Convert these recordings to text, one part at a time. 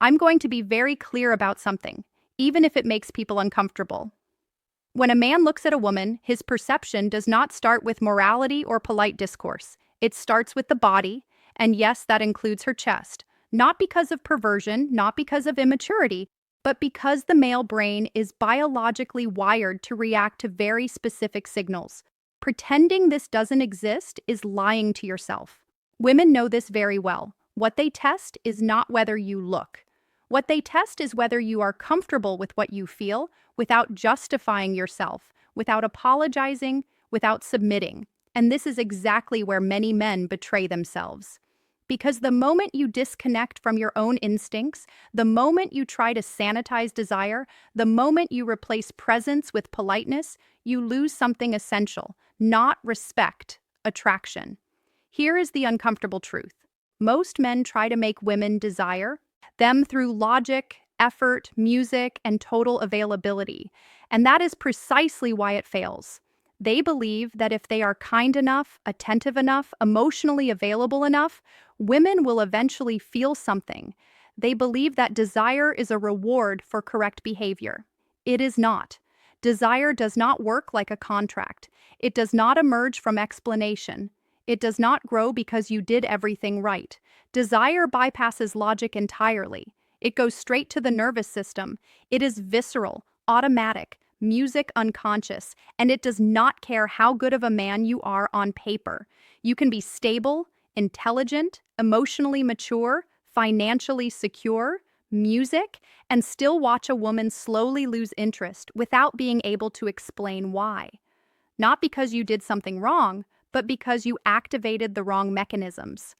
I'm going to be very clear about something, even if it makes people uncomfortable. When a man looks at a woman, his perception does not start with morality or polite discourse. It starts with the body, and yes, that includes her chest. Not because of perversion, not because of immaturity, but because the male brain is biologically wired to react to very specific signals. Pretending this doesn't exist is lying to yourself. Women know this very well. What they test is not whether you look. What they test is whether you are comfortable with what you feel without justifying yourself, without apologizing, without submitting. And this is exactly where many men betray themselves. Because the moment you disconnect from your own instincts, the moment you try to sanitize desire, the moment you replace presence with politeness, you lose something essential, not respect, attraction. Here is the uncomfortable truth. Most men try to make women desire them through logic, effort, music, and total availability. And that is precisely why it fails. They believe that if they are kind enough, attentive enough, emotionally available enough, women will eventually feel something. They believe that desire is a reward for correct behavior. It is not. Desire does not work like a contract. It does not emerge from explanation. It does not grow because you did everything right. Desire bypasses logic entirely. It goes straight to the nervous system. It is visceral, automatic, music unconscious, and it does not care how good of a man you are on paper. You can be stable, intelligent, emotionally mature, financially secure, music, and still watch a woman slowly lose interest without being able to explain why. Not because you did something wrong, but because you activated the wrong mechanisms.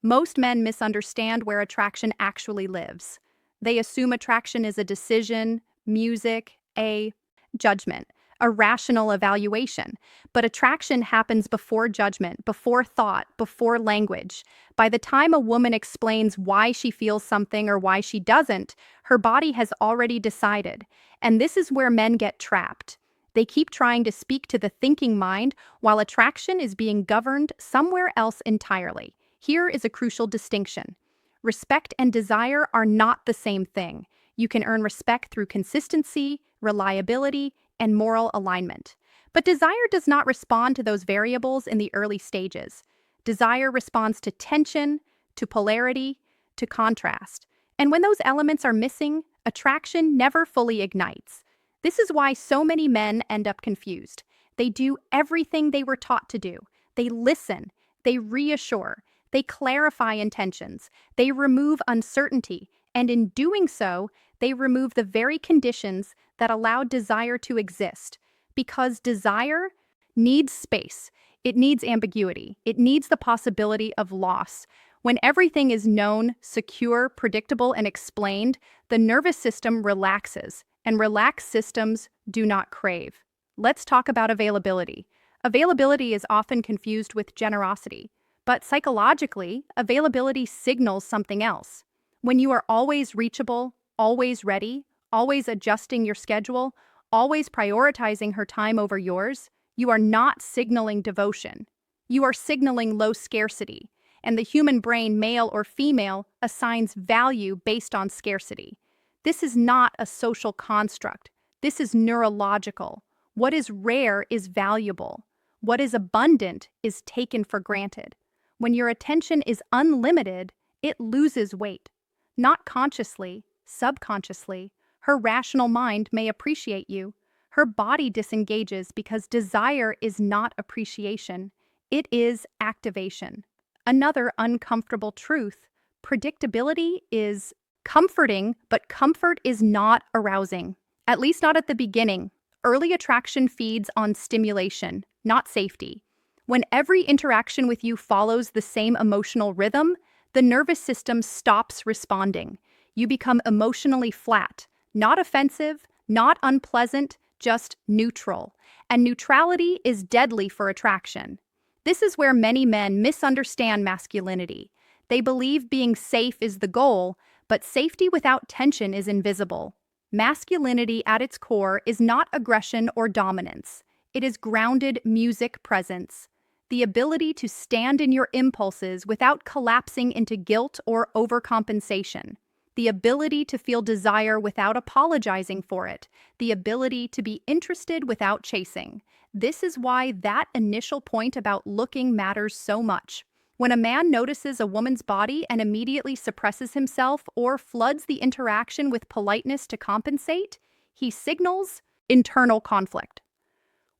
Most men misunderstand where attraction actually lives. They assume attraction is a decision, music, a judgment, a rational evaluation. But attraction happens before judgment, before thought, before language. By the time a woman explains why she feels something or why she doesn't, her body has already decided. And this is where men get trapped. They keep trying to speak to the thinking mind while attraction is being governed somewhere else entirely. Here is a crucial distinction. Respect and desire are not the same thing. You can earn respect through consistency, reliability, and moral alignment. But desire does not respond to those variables in the early stages. Desire responds to tension, to polarity, to contrast. And when those elements are missing, attraction never fully ignites. This is why so many men end up confused. They do everything they were taught to do. They listen, they reassure, they clarify intentions, they remove uncertainty, and in doing so, they remove the very conditions that allow desire to exist. Because desire needs space, it needs ambiguity, it needs the possibility of loss. When everything is known, secure, predictable, and explained, the nervous system relaxes, and relaxed systems do not crave. Let's talk about availability. Availability is often confused with generosity, but psychologically, availability signals something else. When you are always reachable, always ready, always adjusting your schedule, always prioritizing her time over yours, you are not signaling devotion. You are signaling low scarcity, and the human brain, male or female, assigns value based on scarcity. This is not a social construct. This is neurological. What is rare is valuable. What is abundant is taken for granted. When your attention is unlimited, it loses weight. Not consciously, subconsciously, her rational mind may appreciate you. Her body disengages because desire is not appreciation. It is activation. Another uncomfortable truth: predictability is comforting, but comfort is not arousing. At least not at the beginning. Early attraction feeds on stimulation, not safety. When every interaction with you follows the same emotional rhythm, the nervous system stops responding. You become emotionally flat, not offensive, not unpleasant, just neutral. And neutrality is deadly for attraction. This is where many men misunderstand masculinity. They believe being safe is the goal, but safety without tension is invisible. Masculinity at its core is not aggression or dominance. It is grounded music presence. The ability to stand in your impulses without collapsing into guilt or overcompensation. the ability to feel desire without apologizing for it, the ability to be interested without chasing. This is why that initial point about looking matters so much. When a man notices a woman's body and immediately suppresses himself or floods the interaction with politeness to compensate, he signals internal conflict.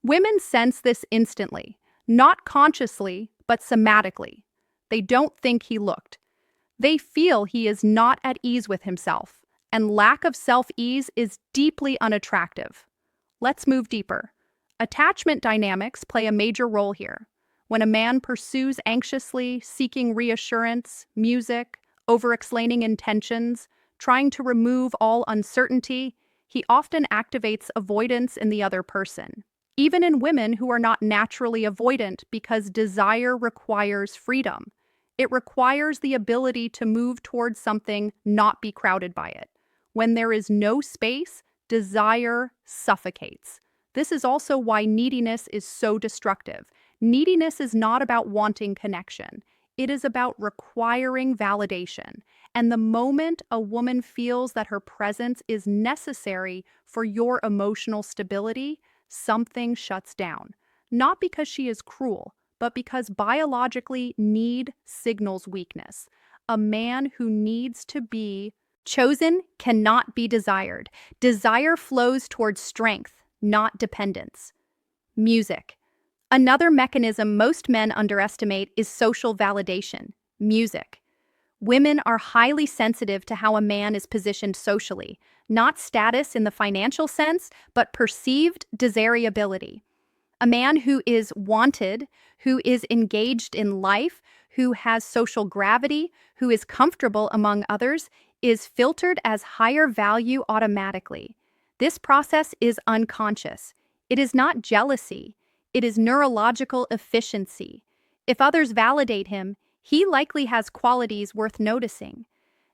Women sense this instantly, not consciously, but somatically. They don't think he looked. They feel he is not at ease with himself, and lack of self-ease is deeply unattractive. Let's move deeper. Attachment dynamics play a major role here. When a man pursues anxiously, seeking reassurance, music, over-explaining intentions, trying to remove all uncertainty, he often activates avoidance in the other person. Even in women who are not naturally avoidant, because desire requires freedom. It requires the ability to move towards something, not be crowded by it. When there is no space, desire suffocates. This is also why neediness is so destructive. Neediness is not about wanting connection. It is about requiring validation. And the moment a woman feels that her presence is necessary for your emotional stability, something shuts down. Not because she is cruel, but because biologically need signals weakness. A man who needs to be chosen cannot be desired. Desire flows towards strength, not dependence. Music. Another mechanism most men underestimate is social validation. Music. Women are highly sensitive to how a man is positioned socially, not status in the financial sense, but perceived desirability. A man who is wanted, who is engaged in life, who has social gravity, who is comfortable among others, is filtered as higher value automatically. This process is unconscious. It is not jealousy. It is neurological efficiency. If others validate him, he likely has qualities worth noticing.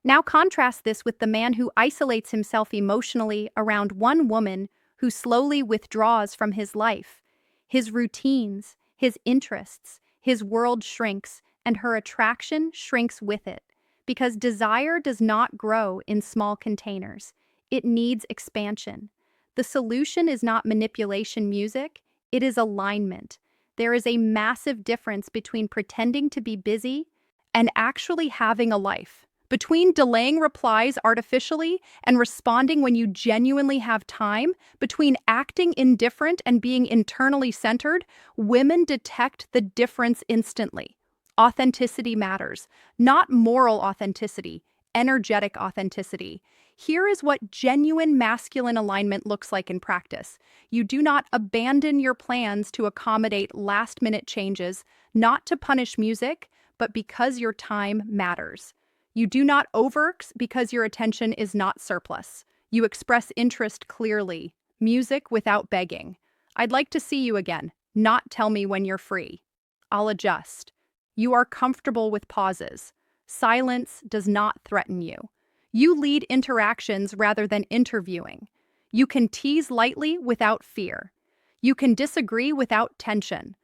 Now contrast this with the man who isolates himself emotionally around one woman who slowly withdraws from his life. His routines, his interests, his world shrinks, and her attraction shrinks with it. Because desire does not grow in small containers. It needs expansion. The solution is not manipulation music, it is alignment. There is a massive difference between pretending to be busy and actually having a life. Between delaying replies artificially and responding when you genuinely have time, between acting indifferent and being internally centered, women detect the difference instantly. Authenticity matters, not moral authenticity, energetic authenticity. Here is what genuine masculine alignment looks like in practice. You do not abandon your plans to accommodate last-minute changes, not to punish music, but because your time matters. You do not overwork because your attention is not surplus. You express interest clearly, music without begging. I'd like to see you again, not tell me when you're free. I'll adjust. You are comfortable with pauses. Silence does not threaten you. You lead interactions rather than interviewing. You can tease lightly without fear. You can disagree without tension.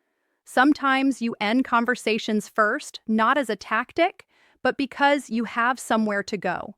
Sometimes you end conversations first, not as a tactic, but because you have somewhere to go.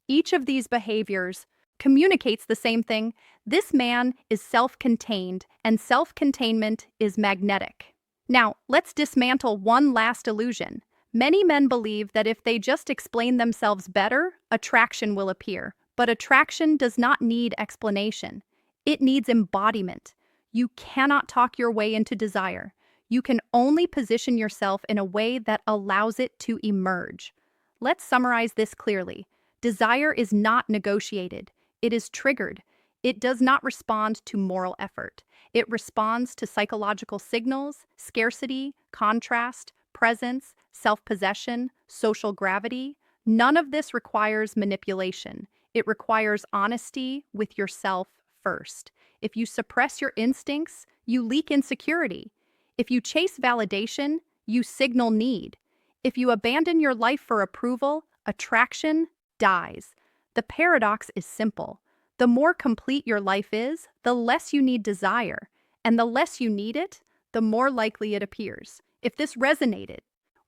Each of these behaviors communicates the same thing. This man is self-contained, and self-containment is magnetic. Now, let's dismantle one last illusion. Many men believe that if they just explain themselves better, attraction will appear. But attraction does not need explanation. It needs embodiment. You cannot talk your way into desire. You can only position yourself in a way that allows it to emerge. Let's summarize this clearly. Desire is not negotiated. It is triggered. It does not respond to moral effort. It responds to psychological signals, scarcity, contrast, presence, self-possession, social gravity. None of this requires manipulation. It requires honesty with yourself first. If you suppress your instincts, you leak insecurity. If you chase validation, you signal need. If you abandon your life for approval, attraction dies. The paradox is simple. The more complete your life is, the less you need desire. And the less you need it, the more likely it appears. If this resonated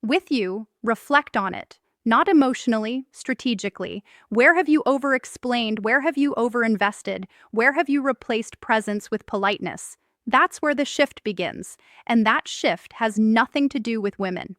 with you, reflect on it. Not emotionally, strategically. Where have you over-explained? Where have you over-invested? Where have you replaced presence with politeness? That's where the shift begins, and that shift has nothing to do with women.